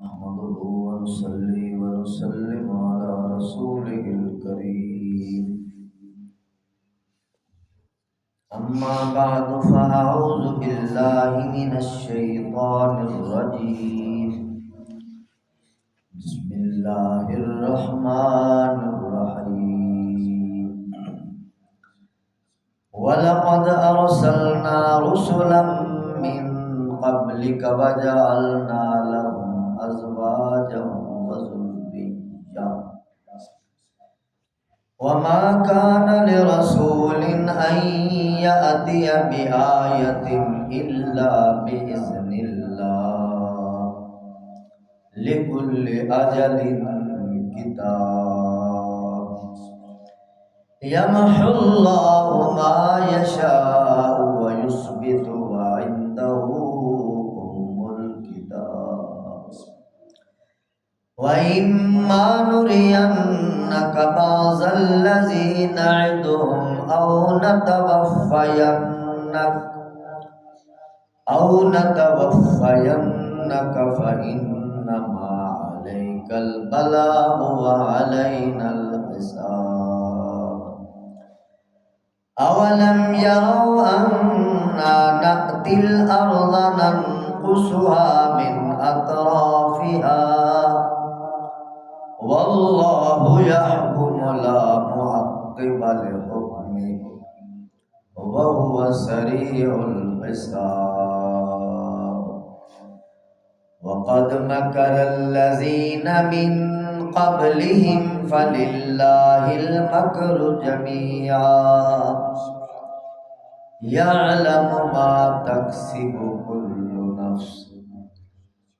نحمده ونصلي ونسلم على رسوله الكريم أما بعد فأعوذ بالله من الشيطان الرجيم بسم الله الرحمن الرحيم ولقد أرسلنا رسلا من قبلك وجعلنا لهم أزواجا وذرية وما كان لرسول أن يأتي بآية إلا بإذن الله لكل أجل كتاب يمحو الله ما يشاء ويثبت وعنده أم الكتاب وإما نرينك بعض الذي نعدهم أو نتوفينك فإنما عليك البلاغ وعلينا الحساب أولم يروا أنا نأتي الأرض ننقصها من أطرافها والله يحكم لا معقب لحكمه وهو سريع الحساب وقد مكر الذين من قبلهم فلله المكر جميعا يعلم ما تكسب كل نفس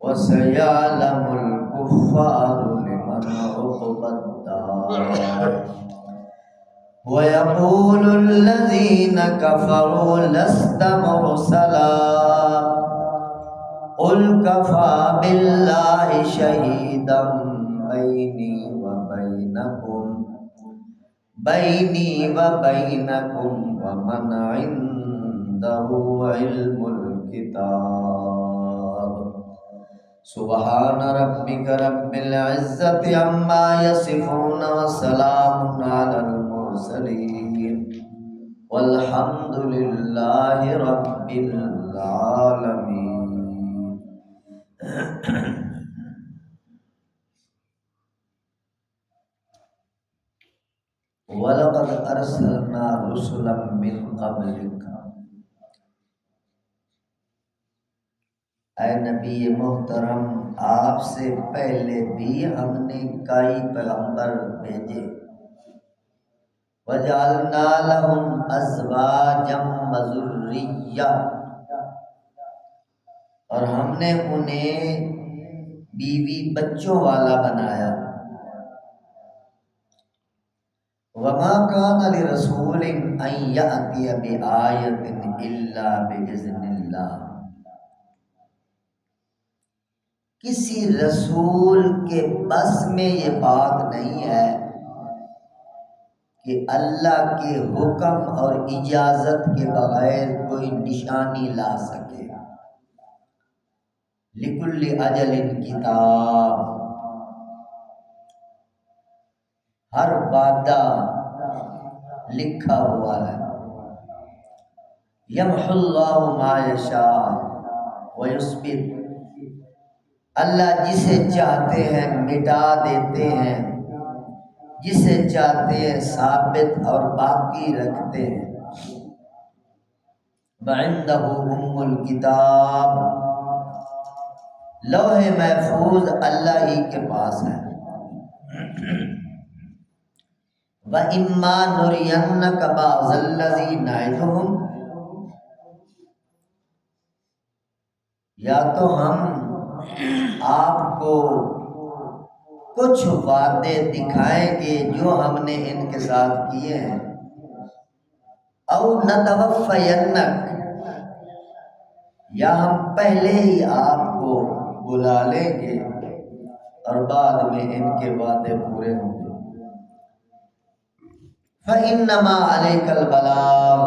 وسيعلم الكفار لمن عقبى الدار ويقول الذين كفروا لست مرسلا قل كفى بالله شهيدا بيني وبينكم ومن عنده علم الكتاب سبحان ربك رب العزة عما يصفون وسلام على المرسلين والحمد لله رب العالمين. وَلَقَدْ أَرْسَلْنَا رُسُلًا مِّن قَبْلِكَ، اے نبی محترم آپ سے پہلے بھی ہم نے کئی پیغمبر بھیجے. وَجَعَلْنَا لَهُمْ أَزْوَاجًا وَذُرِّيَّةً، اور ہم نے انہیں بیوی بچوں والا بنایا. وَمَا كَانَ لِرَسُولٍ أَن يَأْتِيَ بِآيَةٍ إِلَّا بِإِذْنِ اللَّهِ، کسی رسول کے بس میں یہ بات نہیں ہے کہ اللہ کے حکم اور اجازت کے بغیر کوئی نشانی لا سکے. لِكُلِّ أَجَلٍ کتاب، ہر وعدہ لکھا ہوا ہے. یمحو اللہ ما یشاء ویثبت، اللہ جسے چاہتے ہیں مٹا دیتے ہیں، جسے چاہتے ہیں ثابت اور باقی رکھتے ہیں. وعنده ام الکتاب، لوح محفوظ اللہ ہی کے پاس ہے. وَإِمَّا نُرِيَنَّكَ بَعْضَ الَّذِي نَعِدُهُمْ، یا تو ہم آپ کو کچھ وعدے دکھائیں گے جو ہم نے ان کے ساتھ کیے ہیں. او نتوفینک، یا ہم پہلے ہی آپ کو بلا لیں گے اور بعد میں ان کے وعدے پورے ہوں گے. فَإِنَّمَا عَلَيْكَ الْبَلَاغُ،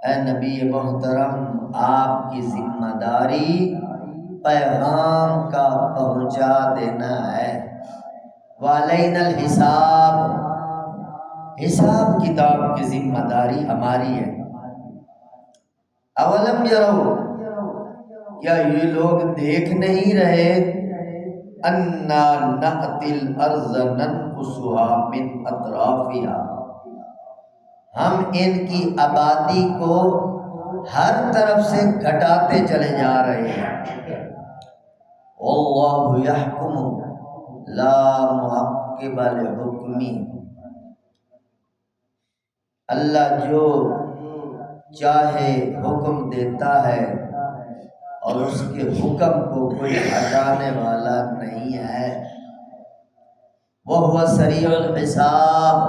اے نبی محترم آپ کی ذمہ داری پیغام کا پہنچا دینا ہے۔ وعلینا الحساب، حساب کتاب کی ذمہ داری ہماری ہے۔ اولم یرو، کیا یہ لوگ دیکھ نہیں رہے، انا نأتی الارض ننقصها من اطرافها، ہم ان کی آبادی کو ہر طرف سے گھٹاتے چلے جا رہے ہیں۔ واللہ یحکم لا معقب لحکمہ، اللہ جو چاہے حکم دیتا ہے اور اس کے حکم کو کوئی ہٹانے والا نہیں ہے۔ وَهُوَ سَرِيعُ الْحِسَابِ،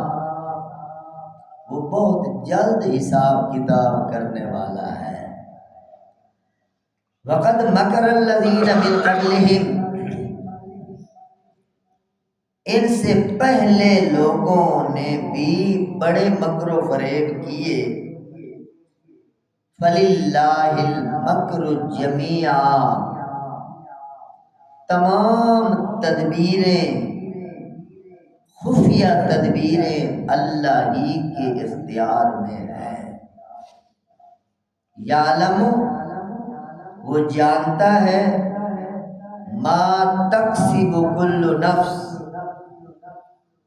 وہ بہت جلد حساب کتاب کرنے والا ہے۔ وَقَدْ مَكَرَ الَّذِينَ مِن قَبْلِهِمْ، ان سے پہلے لوگوں نے بھی بڑے مکر و فریب کیے۔ فَلِلَّهِ الْمَكْرُ جَمِيعًا، تمام تدبیریں، خفیہ تدبیریں اللہ ہی کے اختیار میں ہیں۔ یعلم، وہ جانتا ہے، ما تکسب کل نفس،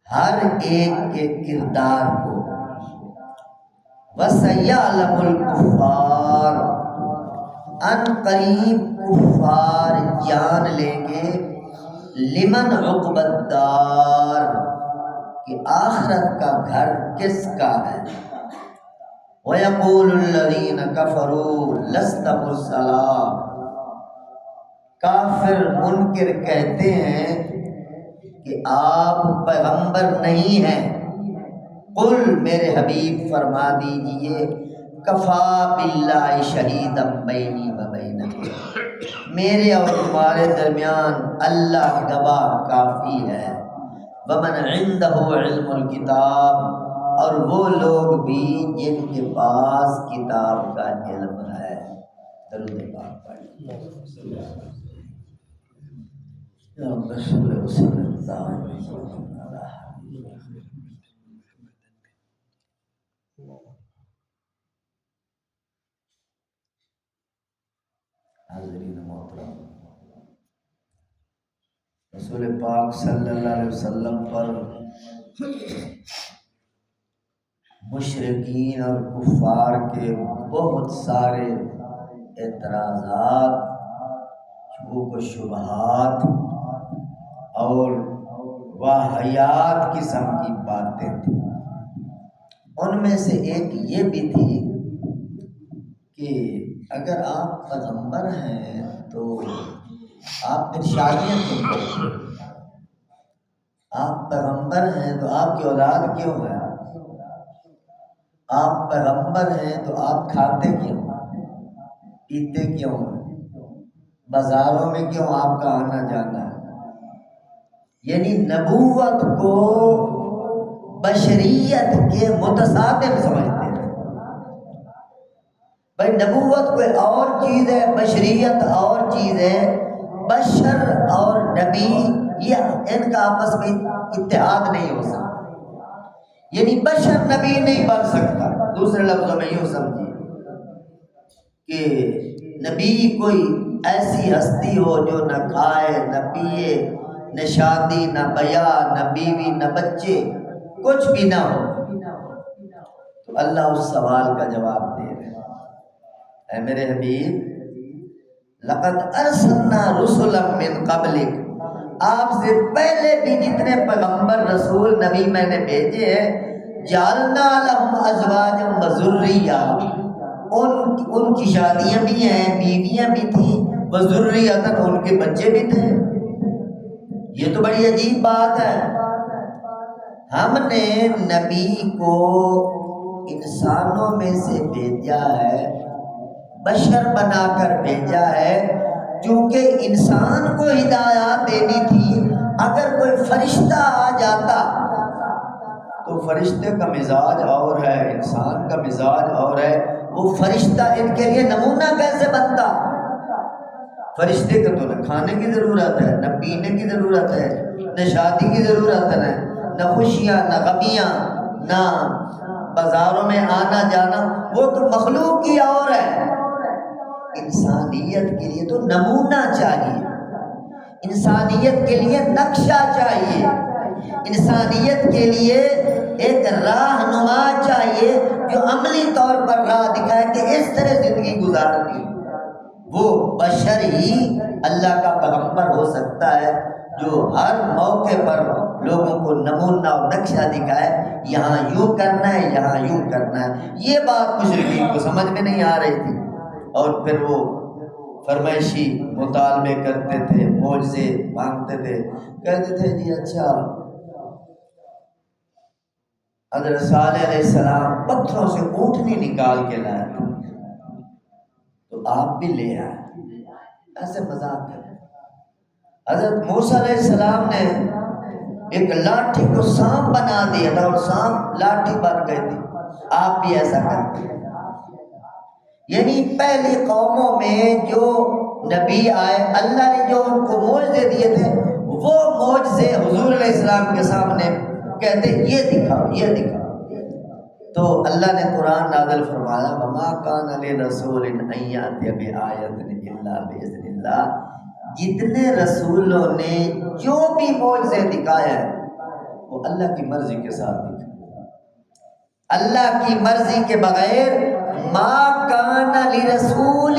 ہر ایک کے کردار کو۔ وَسَيَعْلَمُ الْكُفَّارَ، ان قریب کفار جان لیں گے، لمن عقبی الدار، کہ آخرت کا گھر کس کا ہے۔ وَيَقُولُ الَّذِينَ كَفَرُوا لَسْتَ مُرْسَلًا، کافر منکر کہتے ہیں کہ آپ پیغمبر نہیں ہیں۔ قل، میرے حبیب فرما دیجئے، کفا باللہ شہیدا بینی و بینکم، میرے اور تمہارے درمیان اللہ گواہ کافی ہے۔ ومن عنده علم الکتاب، اور وہ لوگ بھی جن کے پاس کتاب کا علم ہے۔ درود پاک پڑھیں۔ حاضرین محترم، رسول پاک صلی اللہ علیہ وسلم پر مشرکین اور کفار کے بہت سارے اعتراضات، شکوک و شبہات اور واہیات قسم کی باتیں تھیں۔ ان میں سے ایک یہ بھی تھی کہ اگر آپ پیغمبر ہیں تو آپ پھر شادیاں کیوں کرتے ہیں؟ آپ پیغمبر ہیں تو آپ کی اولاد کیوں ہے؟ آپ پیغمبر ہیں تو آپ کھاتے کیوں، پیتے کیوں، بازاروں میں کیوں آپ کا آنا جانا ہے؟ یعنی نبوت کو بشریت کے متصادم سمجھتے تھے۔ بھائی نبوت کوئی اور چیز ہے، بشریت اور چیز ہے۔ بشر اور نبی یہ ان کا آپس میں اتحاد نہیں ہو سکتا، یعنی بشر نبی نہیں بن سکتا۔ دوسرے لفظوں میں یوں سمجھیے کہ نبی کوئی ایسی ہستی ہو جو نہ کھائے نہ پیے، نہ شادی نہ بیاہ نہ بیوی نہ بچے، کچھ بھی نہ ہو، تو اللہ اس سوال کا جواب دے رہے ہیں۔ اے میرے حبیب، لقد ارسلنا رسلا من قبلک، آپ سے پہلے بھی جتنے پیغمبر رسول نبی میں نے بھیجے ہیں، جعلنا لهم ازواجا وذریہ، ان کی شادیاں بھی ہیں، بیویاں بھی تھیں، وذریۃ، ان کے بچے بھی تھے۔ یہ تو بڑی عجیب بات ہے۔ ہم نے نبی کو انسانوں میں سے بھیجا ہے، بشر بنا کر بھیجا ہے، چونکہ انسان کو ہدایات دینی تھی۔ اگر کوئی فرشتہ آ جاتا تو فرشتے کا مزاج اور ہے، انسان کا مزاج اور ہے، وہ فرشتہ ان کے لیے نمونہ کیسے بنتا؟ فرشتے کو تو نہ کھانے کی ضرورت ہے، نہ پینے کی ضرورت ہے، نہ شادی کی ضرورت ہے، نہ خوشیاں، نہ غمیاں، نہ بازاروں میں آنا جانا، وہ تو مخلوق ہی اور ہے۔ انسانیت کے لیے تو نمونہ چاہیے، انسانیت کے لیے نقشہ چاہیے، انسانیت کے لیے ایک راہنما چاہیے جو عملی طور پر راہ دکھائے کہ اس طرح زندگی گزارنی۔ وہ بشر ہی اللہ کا پیغمبر ہو سکتا ہے جو ہر موقع پر لوگوں کو نمونہ اور نقشہ دکھائے، یہاں یوں کرنا ہے، یہاں یوں کرنا ہے۔ یہ بات مشرکین کو سمجھ میں نہیں آ رہی تھی، اور پھر وہ فرمائشی مطالبے کرتے تھے، معجزے مانگتے تھے، کہتے تھے جی اچھا حضرت صالح علیہ السلام پتھروں سے اونٹنی نکال کے لائے تو آپ بھی لے آئے، ایسے مذاق کریں۔ حضرت موسیٰ علیہ السلام نے ایک لاٹھی کو سانپ بنا دیا تھا اور سانپ لاٹھی بن گئی تھی، آپ بھی ایسا کرتے ہیں۔ یعنی پہلی قوموں میں جو نبی آئے، اللہ نے جو ان کو معجزے دیے تھے، وہ معجزے حضور علیہ السلام کے سامنے کہتے یہ دکھاؤ، یہ دکھاؤ۔ تو اللہ نے قرآن نازل فرمایا وما کان لرسول ان یأتی بآیۃ الا باذن اللہ۔ جتنے رسولوں نے جو بھی معجزے دکھائے ہیں وہ اللہ کی مرضی کے ساتھ دکھائے، اللہ کی مرضی کے بغیر۔ ما کان لرسول،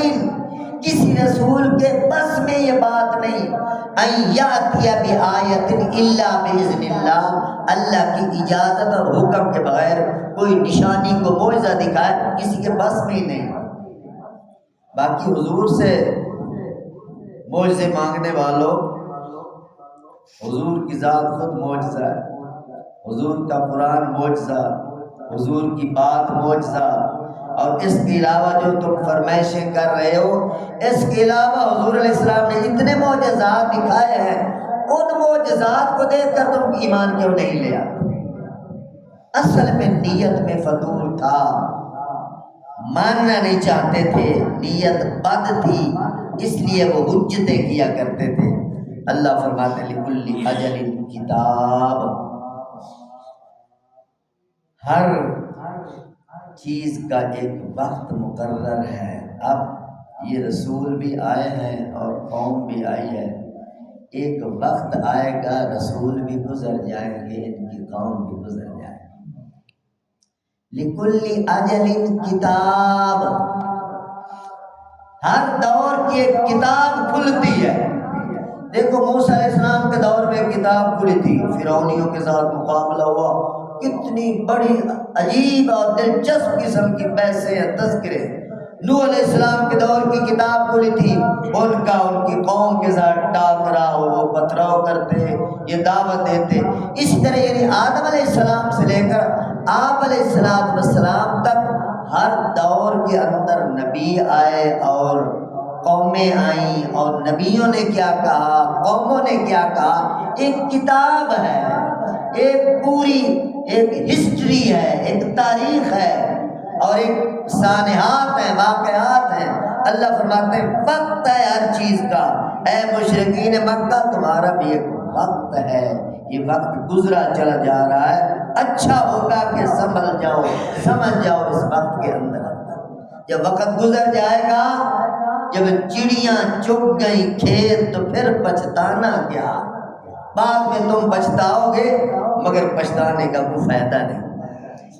کسی رسول کے بس میں یہ بات نہیں، ان یأتی بآیۃ الا باذن اللہ، اللہ کی اجازت اور حکم کے بغیر کوئی نشانی کو معجزہ دکھائے کسی کے بس میں ہی نہیں۔ باقی حضور سے معجزے مانگنے والوں، حضور کی ذات خود معجزہ ہے، حضور کا قرآن معجزہ، حضور کی بات معجزہ، اور اس کے علاوہ جو تم فرمائشیں کر رہے ہو، اس کے علاوہ حضور علیہ السلام نے اتنے معجزات دکھائے ہیں، ان معجزات کو دیکھ کر تم ایمان کیوں نہیں لے آتے؟ اصل میں نیت میں فتور تھا، ماننا نہیں چاہتے تھے، نیت بد تھی، اس لیے وہ حجتیں کیا کرتے تھے۔ اللہ فرماتے ہیں لِكُلِّ أَجَلٍ کتاب، ہر چیز کا ایک وقت مقرر ہے۔ اب یہ رسول بھی آئے ہیں اور قوم بھی آئی ہے، ایک وقت آئے گا رسول بھی گزر جائیں گے، ان کی قوم بھی گزر جائے گی۔ لِكُلِّ أَجَلٍ کتاب، ہر دور کی ایک کتاب کھلتی ہے۔ دیکھو موسیٰ علیہ السلام کے دور میں کتاب کھلی تھی، فرعونیوں کے ساتھ مقابلہ ہوا، کتنی بڑی عجیب اور دلچسپ قسم کی بحثیں ہیں، تذکرے۔ نوح علیہ السلام کے دور کی کتاب کھلی تھی، ان کا ان کی قوم کے ساتھ ٹاکرا ہو، وہ پتھراؤ کرتے، یہ دعوت دیتے۔ اس طرح یعنی آدم علیہ السلام سے لے کر آپ علیہ السلام تک ہر دور کے اندر نبی آئے اور قومیں آئیں، اور نبیوں نے کیا کہا، قوموں نے کیا کہا، ایک کتاب ہے، ایک پوری ایک ہسٹری ہے، ایک تاریخ ہے، اور ایک سانحات ہیں، واقعات ہیں۔ اللہ فرماتے ہیں وقت ہے ہر چیز کا، اے مشرکین مکہ تمہارا بھی ایک وقت ہے، یہ وقت گزرا چلا جا رہا ہے، اچھا ہوگا کہ سمجھ جاؤ اس وقت کے اندر۔ جب وقت گزر جائے گا، جب چڑیاں چگ گئی کھیت، تو پھر پچھتانا کیا، بعد میں تم پچھتاؤ گے مگر پچھتانے کا کوئی فائدہ نہیں۔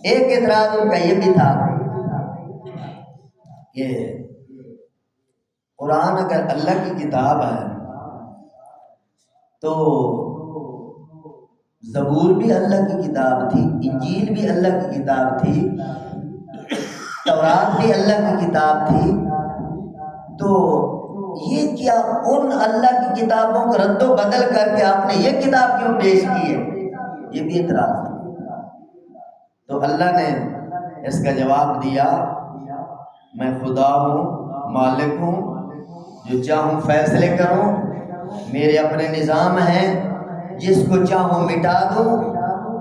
ایک اعتراض ان کا یہ بھی تھا کہ قرآن اگر اللہ کی کتاب ہے تو زبور بھی اللہ کی کتاب تھی، انجیل بھی اللہ کی کتاب تھی، تورات بھی اللہ کی کتاب تھی، تو یہ کیا ان اللہ کی کتابوں کو رد و بدل کر کے آپ نے یہ کتاب کیوں پیش کی ہے؟ یہ بھی اعتراض تھا۔ تو اللہ نے اس کا جواب دیا میں خدا ہوں، مالک ہوں، جو چاہوں فیصلے کروں، میرے اپنے نظام ہیں، جس کو چاہوں مٹا دوں،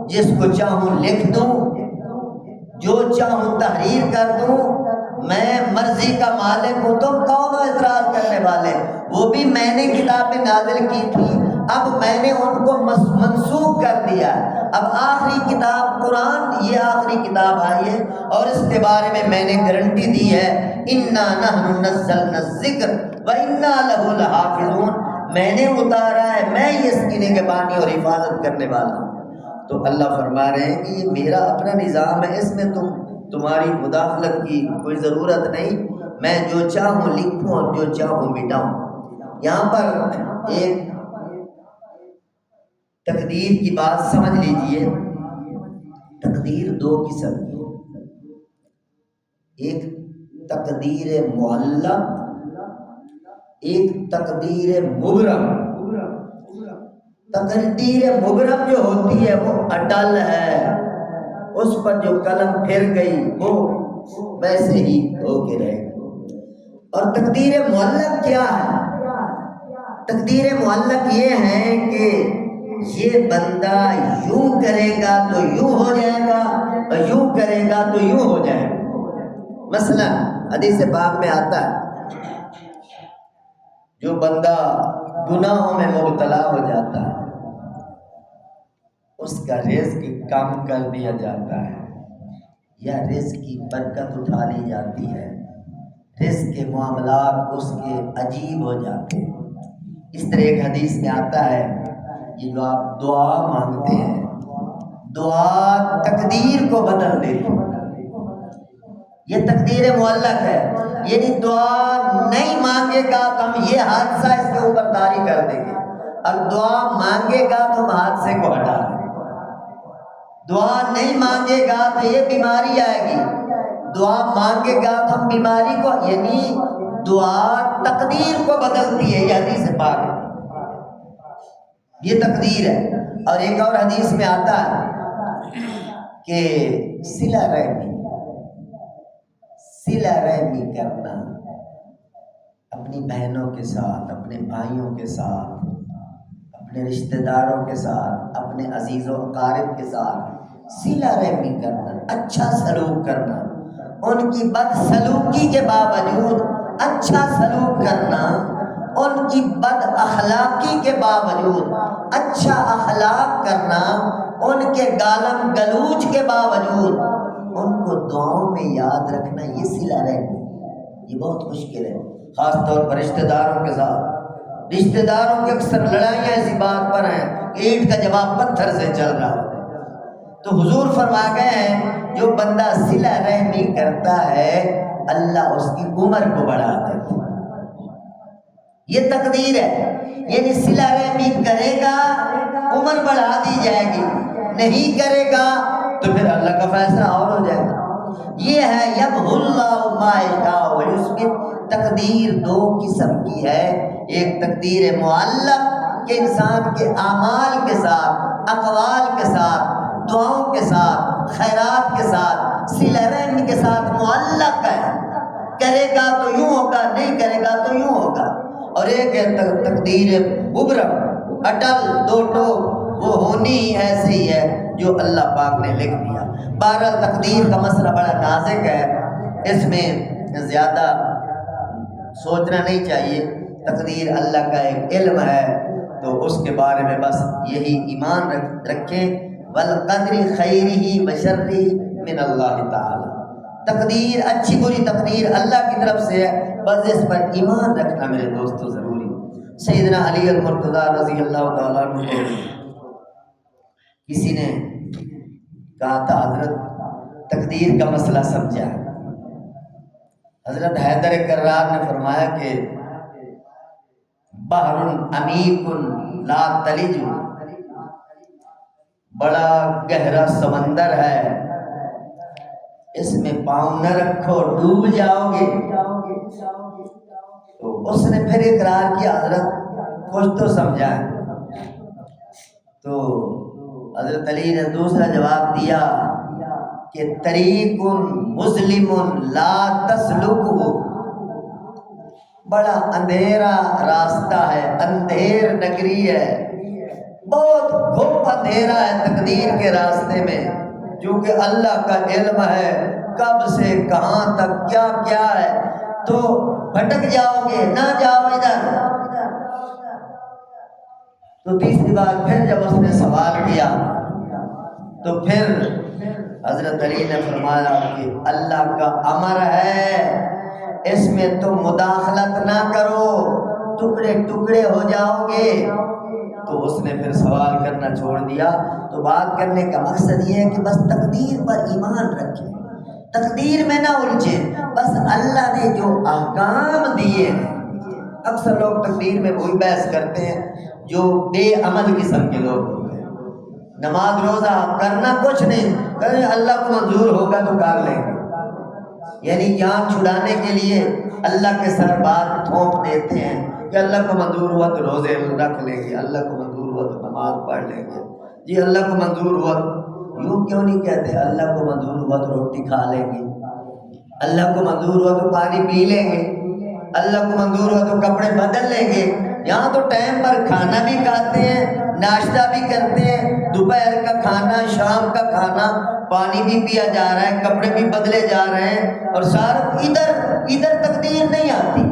جس کو چاہوں لکھ دوں، جو چاہوں تحریر کر دوں، میں مرضی کا مالک ہوں۔ تم کون ہو اعتراض کرنے والے؟ وہ بھی میں نے کتابیں نازل کی تھی، اب میں نے ان کو منسوخ کر دیا۔ اب آخری کتاب قرآن، یہ آخری کتاب آئی ہے اور اس کے بارے میں میں نے گارنٹی دی ہے، اِنَّا نَحْنُ نَزَّلْنَا الذِّكْرَ وَإِنَّا لَهُ لَحَافِظُونَ، میں نے اتارا ہے، میں یہ اس کی نگہبانی اور حفاظت کرنے والا ہوں۔ تو اللہ فرما رہے ہیں کہ یہ میرا اپنا نظام ہے، اس میں تمہاری مداخلت کی کوئی ضرورت نہیں، میں جو چاہوں لکھوں اور جو چاہوں مٹاؤں۔ یہاں پر ایک تقدیر کی بات سمجھ لیجئے، تقدیر دو قسم کی ہے، ایک تقدیر معلق، ایک تقدیر مبرم۔ تقدیر مبرم جو ہوتی ہے وہ اٹل ہے، اس پر جو قلم پھر گئی وہ ویسے ہی ہو کے رہے گی۔ اور تقدیر معلق کیا ہے؟ تقدیر معلق یہ ہے کہ یہ بندہ یوں کرے گا تو یوں ہو جائے گا اور یوں کرے گا تو یوں ہو جائے گا۔ مثلا حدیث پاک میں آتا ہے، جو بندہ گناہوں میں مبتلا ہو جاتا ہے اس کا رزق کم کر دیا جاتا ہے یا رزق کی برکت اٹھا لی جاتی ہے، رزق کے معاملات اس کے عجیب ہو جاتے ہیں۔ اس طرح ایک حدیث میں آتا ہے، یہ جو آپ دعا مانگتے ہیں، دعا تقدیر کو بدل دیتی ہے، یہ تقدیر معلق ہے، یعنی دعا نہیں مانگے گا تو ہم یہ حادثہ اس کے اوپر طاری کر دیں گے، اور دعا مانگے گا تو ہم حادثے کو ہٹا دیں گے۔ دعا نہیں مانگے گا تو یہ بیماری آئے گی، دعا مانگے گا تو ہم بیماری کو، یعنی دعا تقدیر کو بدلتی ہے، یہ حدیث پاک ہے، یہ تقدیر ہے۔ اور ایک اور حدیث میں آتا ہے کہ صلہ رحمی کرنا، اپنی بہنوں کے ساتھ، اپنے بھائیوں کے ساتھ، اپنے رشتہ داروں کے ساتھ، اپنے عزیز و اقارب کے ساتھ صلہ رحمی کرنا، اچھا سلوک کرنا، ان کی بد سلوکی کے باوجود اچھا سلوک کرنا، ان کی بد اخلاقی کے باوجود اچھا اخلاق کرنا، ان کے گالم گلوچ کے باوجود ان کو دعاؤں میں یاد رکھنا، یہ صلہ رحمی، یہ بہت مشکل ہے، خاص طور پر رشتہ داروں کے ساتھ۔ رشتہ داروں کی اکثر لڑائیاں اسی بات پر ہیں کہ اینٹ کا جواب پتھر سے چل رہا ہے۔ تو حضور فرما گئے ہیں، جو بندہ صلہ رحمی کرتا ہے اللہ اس کی عمر کو بڑھا دیتا ہے، یہ تقدیر ہے، یعنی صلہ رحمی کرے گا عمر بڑھا دی جائے گی، نہیں کرے گا تو پھر اللہ کا فیصلہ اور ہو جائے گا۔ یہ ہے یمحو اللہ ما یشاء ویثبت۔ تقدیر دو قسم کی ہے، ایک تقدیر معلق کہ انسان کے اعمال کے ساتھ، اقوال کے ساتھ، دعاؤں کے ساتھ، خیرات کے ساتھ، صلہ رحمی کے ساتھ معلق ہے، کرے گا تو یوں ہوگا، نہیں کرے گا تو یوں ہوگا۔ اور ایک ہے تقدیر مبرم، اٹل، دو ٹوک، وہ ہونی ہی ایسے ہی ہے جو اللہ پاک نے لکھ دیا۔ بہرحال تقدیر کا مسئلہ بڑا نازک ہے، اس میں زیادہ سوچنا نہیں چاہیے، تقدیر اللہ کا ایک علم ہے، تو اس کے بارے میں بس یہی ایمان رکھیں، والقدر خیرہ وشرہ من اللہ تعالی، تقدیر اچھی بری تقدیر اللہ کی طرف سے ہے، بس اس پر ایمان رکھنا میرے دوستو ضروری ہے۔ سیدنا علی المرتضیٰ رضی اللہ تعالیٰ عنہ کو کسی نے کہا تھا، حضرت تقدیر کا مسئلہ سمجھا۔ حضرت حیدر کرار نے فرمایا کہ بحر عمیق لا تلج، بڑا گہرا سمندر ہے، اس میں پاؤں نہ رکھو ڈوب جاؤ گے۔ تو اس نے پھر اقرار کیا، حضرت کچھ تو سمجھائیں۔ تو حضرت علی نے دوسرا جواب دیا کہ طریق مظلم لا تسلکہ، بڑا اندھیرا راستہ ہے، اندھیر نگری ہے، بہت گھپ اندھیرا ہے تقدیر کے راستے میں، کیونکہ اللہ کا علم ہے کب سے کہاں تک کیا کیا ہے، تو بھٹک جاؤ گے، نہ جاؤ ادھر، تو تیسری بار پھر جب اس نے سوال کیا تو پھر حضرت علی نے فرمایا کہ اللہ کا امر ہے، اس میں تم مداخلت نہ کرو، ٹکڑے ٹکڑے ہو جاؤ گے۔ تو اس نے پھر سوال کرنا چھوڑ دیا۔ تو بات کرنے کا مقصد یہ ہے کہ بس تقدیر پر ایمان رکھیں، تقدیر میں نہ الجھیں، بس اللہ نے جو احکام دیے ہیں۔ اکثر لوگ تقدیر میں وہی بحث کرتے ہیں جو بے عمل قسم کے لوگ ہوتے ہیں۔ نماز روزہ کرنا کچھ نہیں، کہیں اللہ کو منظور ہوگا تو کر لیں گے، یعنی جان چھڑانے کے لیے اللہ کے سر بات تھوپ دیتے ہیں کہ اللہ کو منظور ہوا تو روزے رکھ لیں گے، اللہ کو منظور ہوا تو نماز پڑھ لیں گے، جی اللہ کو منظور ہوا۔ یوں کیوں نہیں کہتے اللہ کو منظور ہوا تو روٹی کھا لیں گے، اللہ کو منظور ہوا تو پانی پی لیں گے، اللہ کو منظور ہوا تو کپڑے بدل لیں گے۔ یہاں تو ٹائم پر کھانا بھی کھاتے ہیں، ناشتہ بھی کرتے ہیں، دوپہر کا کھانا، شام کا کھانا، پانی بھی پیا جا رہا ہے، کپڑے بھی بدلے جا رہے ہیں، اور سارا ادھر تقدیر نہیں آتی۔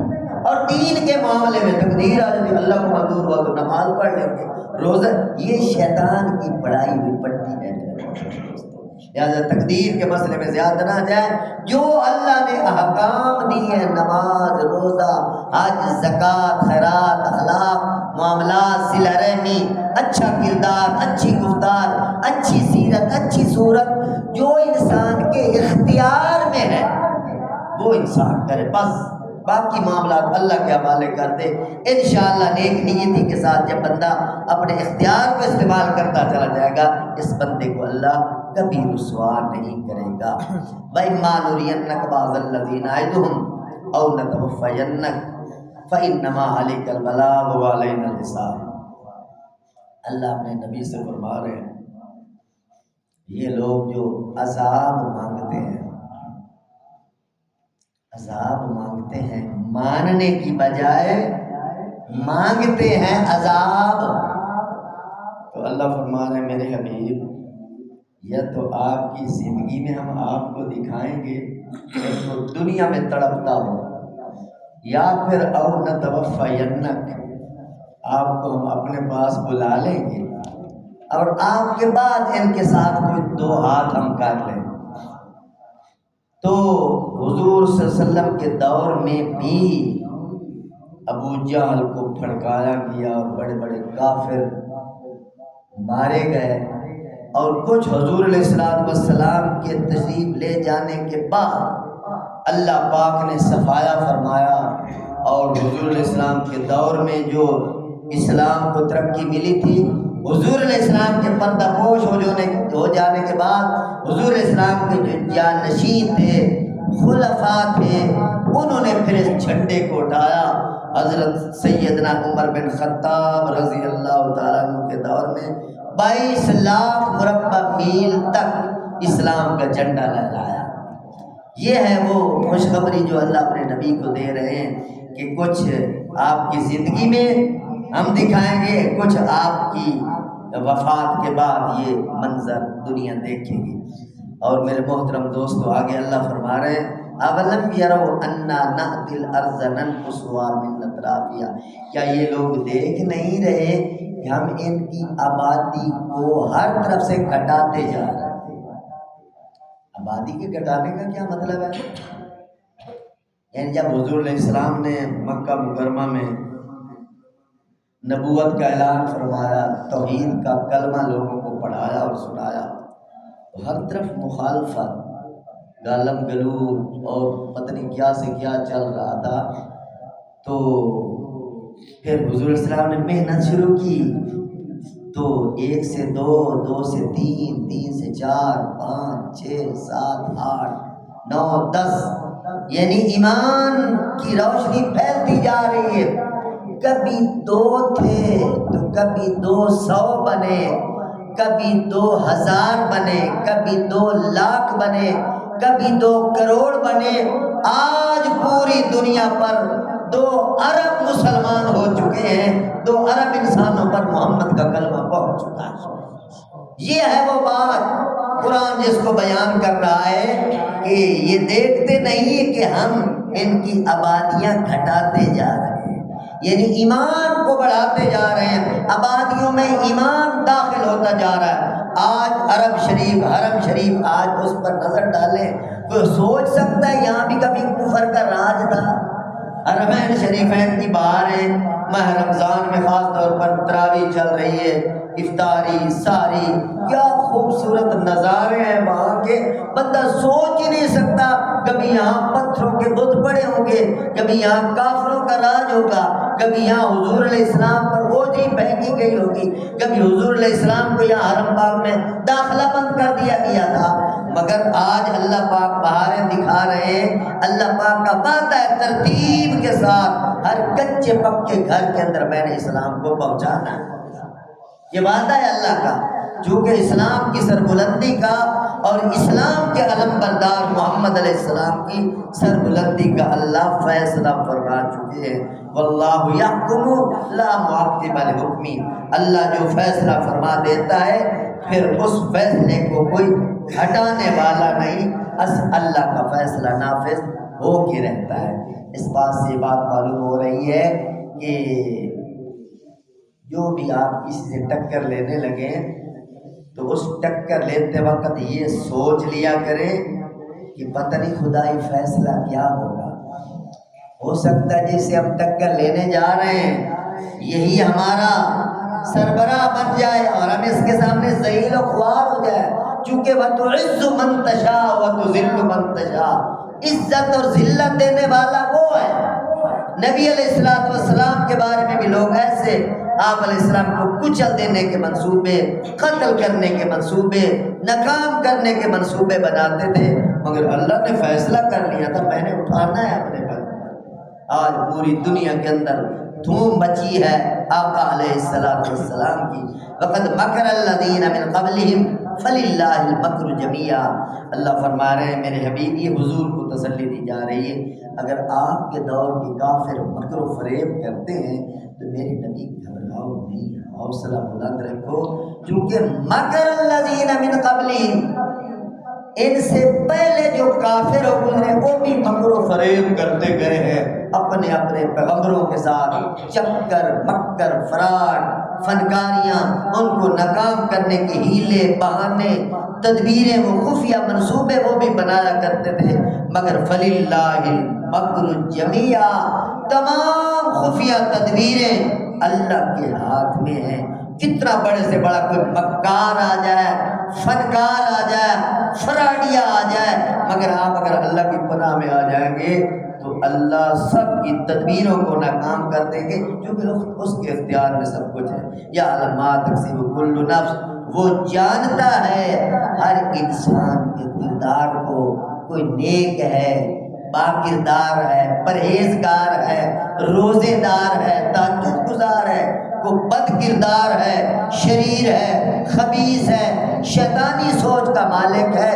اور دین کے معاملے میں تقدیر آ جاتی، اللہ کو منظور ہوا تو نماز پڑھ لیں گے، روزہ۔ یہ شیطان کی پڑھائی ہوئی پٹی ہے۔ لہٰذا تقدیر کے مسئلے میں زیادہ نہ جائیں۔ جو اللہ نے احکام دیے ہیں، نماز، روزہ، حج، زکوٰۃ، خیرات، اخلاق، معاملات، صلہ رحمی، اچھا کردار، اچھی گفتار، اچھی سیرت، اچھی صورت، جو انسان کے اختیار میں ہے وہ انسان کرے، بس باقی معاملات اللہ کے حوالے کر دے۔ انشاءاللہ نیک نیتی کے ساتھ جب بندہ اپنے اختیار کو استعمال کرتا چلا جائے گا، اس بندے کو اللہ کبھی رسوا نہیں کرے گا۔ وَإِمَّا نُرِيَنَّكَ بَعْضَ الَّذِي نَعِدُهُمْ أَوْ نَتَوَفَّيَنَّكَ فَإِنَّمَا عَلَيْكَ الْبَلَاغُ وَعَلَيْنَا الْحِسَابُ۔ اللہ اپنے نبی سے فرما رہے ہیں، یہ لوگ جو عذاب مانگتے ہیں، عذاب مانگتے ہیں، ماننے کی بجائے مانگتے ہیں عذاب، تو اللہ فرما رہے ہیں میرے حبیب، یا تو آپ کی زندگی میں ہم آپ کو دکھائیں گے تو دنیا میں تڑپتا ہو، یا پھر او نتوفینک، آپ کو ہم اپنے پاس بلا لیں گے اور آپ کے بعد ان کے ساتھ کوئی دو ہاتھ ہم کر لیں۔ تو حضور صلی اللہ علیہ وسلم کے دور میں بھی ابو جہل کو پھڑکایا گیا، بڑے بڑے کافر مارے گئے، اور کچھ حضور علیہ السلام کے تشریف لے جانے کے بعد اللہ پاک نے صفایا فرمایا، اور حضور علیہ السلام کے دور میں جو اسلام کو ترقی ملی تھی، حضور علیہ السلام کے پردہ پوش ہو جانے کے بعد حضور علیہ السلام کے جو جانشین تھے، خلفاء تھے، انہوں نے پھر اس جھنڈے کو اٹھایا۔ حضرت سیدنا عمر بن خطاب رضی اللہ تعالیٰ عنہ کے دور میں 22 لاکھ مربع میل تک اسلام کا جھنڈا لہرایا۔ یہ ہے وہ خوشخبری جو اللہ اپنے نبی کو دے رہے ہیں کہ کچھ آپ کی زندگی میں ہم دکھائیں گے، کچھ آپ کی وفات کے بعد یہ منظر دنیا دیکھے گی۔ اور میرے محترم دوستو، آگے اللہ فرما رہے ہیں اَوَلَمْ يَرَوْا أَنَّا نَأْتِي الْأَرْضَ نَنْقُصُهَا مِنْ أَطْرَافِهَا، کیا یہ لوگ دیکھ نہیں رہے کہ ہم ان کی آبادی کو ہر طرف سے گھٹاتے جا رہے ہیں؟ آبادی کے گھٹانے کا کیا مطلب ہے؟ یعنی جب حضور علیہ السلام نے مکہ مکرمہ میں نبوت کا اعلان فرمایا، توحید کا کلمہ لوگوں کو پڑھایا اور سنایا، تو ہر طرف مخالفت، گالم گلوچ اور پتہ نہیں کیا سے کیا چل رہا تھا۔ تو پھر حضور علیہ السلام نے محنت شروع کی، تو 1 سے 2، 2 سے 3، 3 سے 4، 5، 6، 7، 8، 9، 10، یعنی ایمان کی روشنی پھیلتی جا رہی ہے۔ کبھی 2 تھے تو کبھی 200 بنے، کبھی 2000 بنے، کبھی 2 لاکھ بنے، کبھی 2 کروڑ بنے۔ آج پوری دنیا پر 2 ارب مسلمان ہو چکے ہیں، 2 ارب انسانوں پر محمد کا کلمہ پہنچ چکا ہے۔ یہ ہے وہ بات قرآن جس کو بیان کر رہا ہے کہ یہ دیکھتے نہیں کہ ہم ان کی آبادیاں گھٹاتے جا رہے ہیں، یعنی ایمان کو بڑھاتے جا رہے ہیں، آبادیوں میں ایمان داخل ہوتا جا رہا ہے۔ آج عرب شریف، حرم شریف، آج اس پر نظر ڈالیں تو سوچ سکتا ہے یہاں بھی کبھی کفر کا راج تھا۔ حرمین شریفین کی بہاریں، ماہ رمضان میں خاص طور پر تراویح چل رہی ہے، افطاری ساری، کیا خوبصورت نظارے ہیں وہاں کے، بندہ سوچ ہی نہیں سکتا کبھی یہاں پتھروں کے بت پڑے ہوں گے، کبھی یہاں کافروں کا راج ہوگا، کبھی یہاں حضور علیہ السلام پر اوجھی پھینکی گئی ہوگی، کبھی حضور علیہ السلام کو یہاں حرم پاک میں داخلہ بند کر دیا گیا تھا۔ مگر آج اللہ پاک بہاریں دکھا رہے ہیں، اللہ پاک کا وعدہ ہے ترتیب کے ساتھ ہر کچے پکے گھر کے اندر میں نے اسلام کو پہنچانا ہے۔ یہ وعدہ ہے اللہ کا، چونکہ اسلام کی سربلندی کا اور اسلام کے علم بردار محمد علیہ السلام کی سربلندی کا اللہ فیصلہ فرما چکے ہیں۔ واللہ یحکم لا معقب لحکمہ، اللہ جو فیصلہ فرما دیتا ہے پھر اس فیصلے کو کوئی ہٹانے والا نہیں، اللہ کا فیصلہ نافذ ہو کے رہتا ہے۔ اس بات سے بات معلوم ہو رہی ہے کہ جو بھی آپ کسی سے ٹکر لینے لگیں تو اس ٹکر لیتے وقت یہ سوچ لیا کریں کہ پتہ نہیں خدائی فیصلہ کیا ہوگا، ہو سکتا ہے جسے ہم ٹکر لینے جا رہے ہیں یہی ہمارا سربراہ بن جائے اور ہم اس کے سامنے ذلیل و خوار ہو جائے، چونکہ وَتُعِزُّ مَن تَشَاءُ وَتُذِلُّ مَن تَشَاءُ، عزت اور ذلت دینے والا وہ ہے۔ نبی علیہ السلام کے بارے میں بھی لوگ ایسے آپ علیہ السلام کو کچل دینے کے منصوبے، قتل کرنے کے منصوبے، ناکام کرنے کے منصوبے بناتے تھے، مگر اللہ نے فیصلہ کر لیا تھا میں نے اٹھانا ہے اپنے پر۔ آج پوری دنیا کے اندر دھوم مچی ہے آقا علیہ السلام کی، وَقَدْ مَكَرَ الَّذِينَ مِن قَبْلِهِمْ فَلِلَّهِ الْمَكْرُ جَمِيعًا۔ اللہ فرما رہے ہیں میرے حبیب، یہ حضور کو تسلی دی جا رہی ہے، اگر آپ کے دور کے کافر مکر و فریب کرتے ہیں تو میرے نبی گھبراؤ نہیں، حوصلہ بلند رکھو، کیونکہ مکر الذین من قبلہم، ان سے پہلے جو کافر ہو گزرے وہ بھی مکر و فریب کرتے گئے ہیں اپنے اپنے پیغمبروں کے ساتھ، چکر مکر فراڈ فنکاریاں، ان کو ناکام کرنے کے ہیلے بہانے تدبیریں وہ خفیہ منصوبے وہ بھی بنایا کرتے تھے، مگر فللہ المکر جمیعا، تمام خفیہ تدبیریں اللہ کے ہاتھ میں ہیں۔ کتنا بڑے سے بڑا کوئی مکار آ جائے، فنکار آ جائے، فراڈیا آ جائے، مگر آپ اگر اللہ کی پناہ میں آ جائیں گے تو اللہ سب کی تدبیروں کو ناکام کر دیں گے، کیونکہ اس کے اختیار میں سب کچھ ہے۔ یا علما تقسیم کل نفس، وہ جانتا ہے ہر انسان کے کردار کو، کوئی نیک ہے، با کردار ہے، پرہیزگار ہے، روزے دار ہے، تہجد گزار ہے، کو بد کردار ہے، شریر ہے، خبیث ہے، شیطانی سوچ کا مالک ہے۔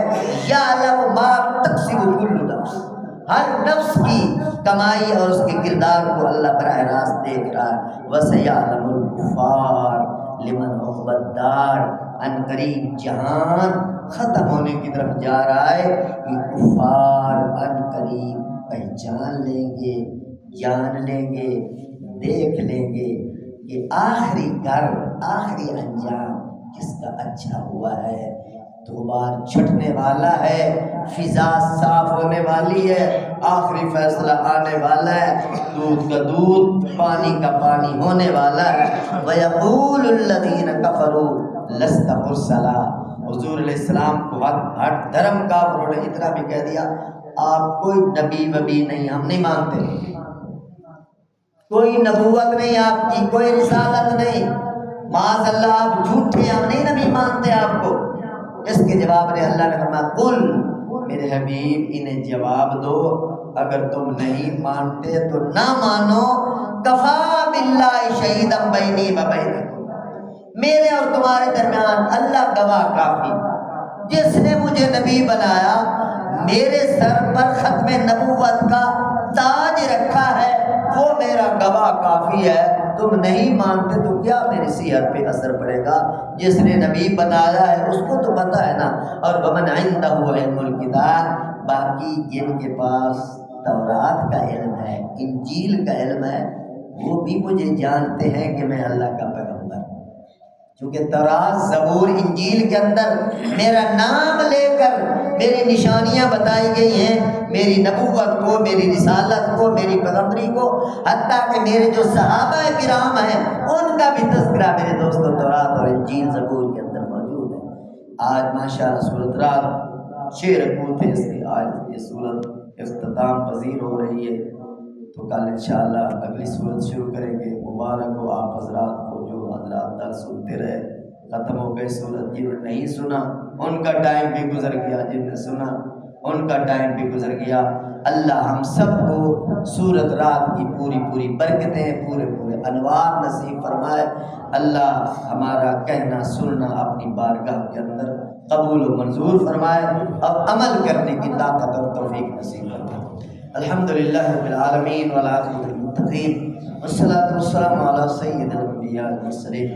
یعلم ما تکسب کل نفس، ہر نفس کی کمائی اور اس کے کردار کو اللہ براہ راست دیکھ رہا ہے۔ وَسَيَعْلَمُ الْكُفَّارُ لِمَنْ عُقْبَى الدَّارِ، ان قریب جہان ختم ہونے کی طرف جا رہا ہے، یہ کفار ان قریب پہچان لیں گے، جان لیں گے، دیکھ لیں گے کہ آخری گھر، آخری انجام کس کا اچھا ہوا ہے۔ دوبار چھٹنے والا ہے، فضا صاف ہونے والی ہے، آخری فیصلہ آنے والا ہے، دودھ کا دودھ پانی کا پانی ہونے والا ہے۔ وَيَقُولُ الَّذِينَ كَفَرُوا لَسْتَ مُرْسَلًا، حضور علیہ السلام کو ہٹ دھرم کافروں نے اتنا بھی کہہ دیا آپ کوئی نبی وبی نہیں، ہم نہیں مانتے، کوئی نبوت نہیں آپ کی، کوئی رسالت نہیں، معاذ اللہ آپ جھوٹے، ہم نہیں نبی مانتے آپ کو۔ اس کے جواب نے اللہ نے فرمایا قل، میرے حبیب انہیں جواب دو اگر تم نہیں مانتے تو نہ مانو، کفا باللہ شہیدا بینی و بینکم، میرے اور تمہارے درمیان اللہ گواہ کافی، جس نے مجھے نبی بنایا، میرے سر پر ختم نبوت کا تاج رکھا ہے، وہ میرا گواہ کافی ہے۔ تم نہیں مانتے تو کیا میری صحت پہ اثر پڑے گا؟ جس نے نبی بنایا ہے اس کو تو پتہ ہے نا۔ اور ومن عنده علم الکتاب، باقی جن کے پاس تورات کا علم ہے، انجیل کا علم ہے، وہ بھی مجھے جانتے ہیں کہ میں اللہ کا پیغمبر ہوں، چونکہ تورات، زبور، انجیل کے اندر میرا نام لے کر میری نشانیاں بتائی گئی ہیں، میری نبوت کو، میری رسالت کو، میری پیغمبری کو، حتیٰ کہ میرے جو صحابہ کرام ہیں ان کا بھی تذکرہ میرے دوستوں تورات اور انجیل، زبور کے اندر موجود ہے۔ آج ماشاءاللہ سورۃ رات 6 رکوع تھے اس کی، آج یہ سورت اختتام پذیر ہو رہی ہے، تو کل انشاءاللہ اگلی سورت شروع کریں گے۔ مبارک ہو آپ حضرات کو جو حضرات درس سنتے رہے، ختم ہو گئی سورت۔ جنہوں نے نہیں سنا ان کا ٹائم بھی گزر گیا، جن نے سنا ان کا ٹائم بھی گزر گیا۔ اللہ ہم سب کو سورت رات کی پوری برکتیں، پورے انوار نصیب فرمائے۔ اللہ ہمارا کہنا سننا اپنی بارگاہ کے اندر قبول و منظور فرمائے اور عمل کرنے کی طاقت اور توفیق نصیب فرمائے۔ الحمدللہ رب العالمین والعاقبۃ للمتقین والصلاۃ والسلام علی سید الانبیاء والمرسلین۔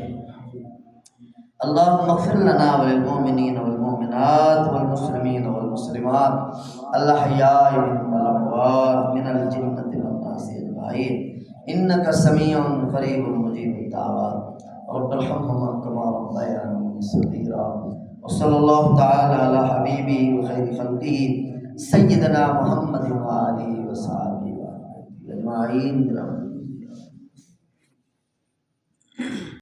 اللهم اغفر لنا وللمؤمنين والمؤمنات والمسلمين والمسلمات الأحياء منهم والأموات من الجنة والناس أجمعين إنك سميع قريب مجيب الدعوات رب ارحمهما كما ربياني صغيرا وصلى الله تعالى على حبيبه وخير خلقه سيدنا محمد وآله وصحبه أجمعين.